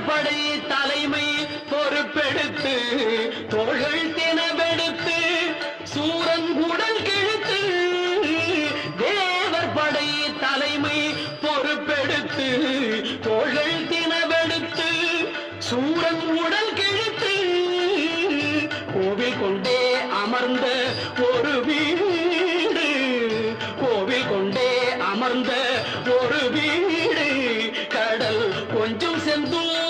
படை தலைமை பொறுப்பெடுத்து தோள்கள் தினவெடுத்து சூரன் உடல் கிழித்து தேவர் படை தலைமை பொறுப்பெடுத்து தோள்கள் தினவெடுத்து சூரன் உடல் கிழித்து கோவில் கொண்டே அமர்ந்த ஒரு வீடு கோவில் கொண்டே அமர்ந்த ஒரு வீடு கடல் கொஞ்சம் செந்தூர்